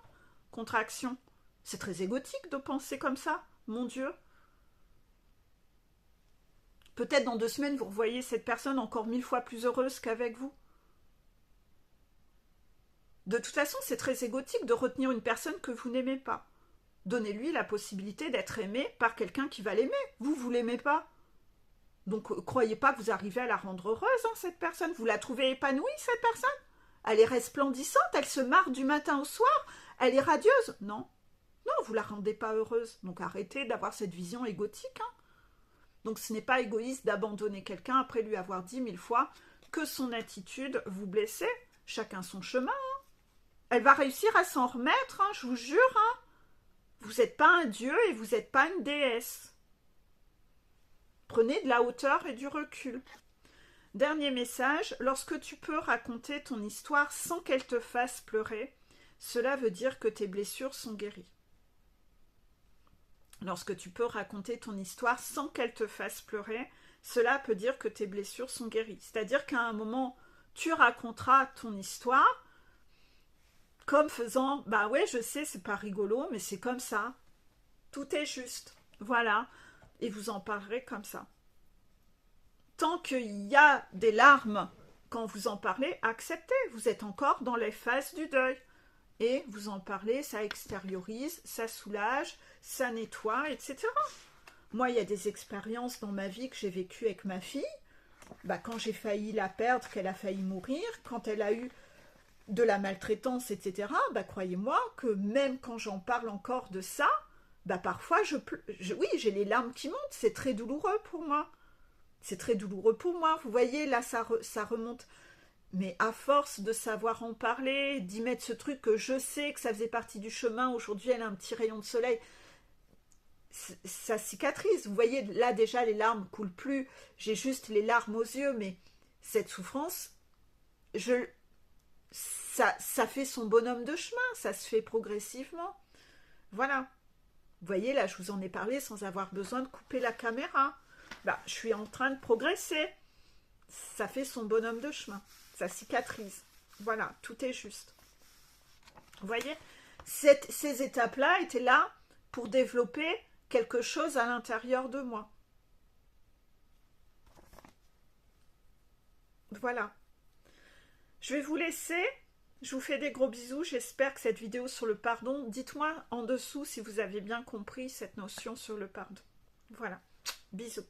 Contraction. C'est très égotique de penser comme ça, mon Dieu. Peut-être dans 2 semaines, vous revoyez cette personne encore 1000 fois plus heureuse qu'avec vous. De toute façon, c'est très égotique de retenir une personne que vous n'aimez pas. Donnez-lui la possibilité d'être aimé par quelqu'un qui va l'aimer. Vous l'aimez pas. Donc, croyez pas que vous arrivez à la rendre heureuse, hein, cette personne. Vous la trouvez épanouie, cette personne? Elle est resplendissante, elle se marre du matin au soir, elle est radieuse. Non, non, vous la rendez pas heureuse. Donc, arrêtez d'avoir cette vision égotique, hein. Donc, ce n'est pas égoïste d'abandonner quelqu'un après lui avoir dit 1000 fois que son attitude vous blessait. Chacun son chemin, hein. Elle va réussir à s'en remettre, hein, je vous jure, hein. Vous n'êtes pas un dieu et vous n'êtes pas une déesse. Prenez de la hauteur et du recul. Dernier message, lorsque tu peux raconter ton histoire sans qu'elle te fasse pleurer, cela veut dire que tes blessures sont guéries. Lorsque tu peux raconter ton histoire sans qu'elle te fasse pleurer, cela peut dire que tes blessures sont guéries. C'est-à-dire qu'à un moment, tu raconteras ton histoire comme faisant, bah ouais, je sais, c'est pas rigolo, mais c'est comme ça. Tout est juste. Voilà. Et vous en parlerez comme ça. Tant qu'il y a des larmes quand vous en parlez, acceptez. Vous êtes encore dans les phases du deuil. Et vous en parlez, ça extériorise, ça soulage, ça nettoie, etc. Moi, il y a des expériences dans ma vie que j'ai vécues avec ma fille. Bah, quand j'ai failli la perdre, qu'elle a failli mourir, quand elle a eu de la maltraitance, etc., bah, croyez-moi que même quand j'en parle encore de ça, bah, parfois, oui, j'ai les larmes qui montent, c'est très douloureux pour moi. C'est très douloureux pour moi, vous voyez, là, ça remonte. Mais à force de savoir en parler, d'y mettre ce truc que je sais que ça faisait partie du chemin, aujourd'hui, elle a un petit rayon de soleil, ça cicatrise. Vous voyez, là, déjà, les larmes ne coulent plus, j'ai juste les larmes aux yeux, mais cette souffrance, ça fait son bonhomme de chemin, ça se fait progressivement. Voilà. Vous voyez, là, je vous en ai parlé sans avoir besoin de couper la caméra. Bah, je suis en train de progresser. Ça fait son bonhomme de chemin. Ça cicatrise. Voilà, tout est juste. Vous voyez, ces étapes-là étaient là pour développer quelque chose à l'intérieur de moi. Voilà. Je vais vous laisser. Je vous fais des gros bisous. J'espère que cette vidéo sur le pardon, dites-moi en dessous si vous avez bien compris cette notion sur le pardon. Voilà. Bisous.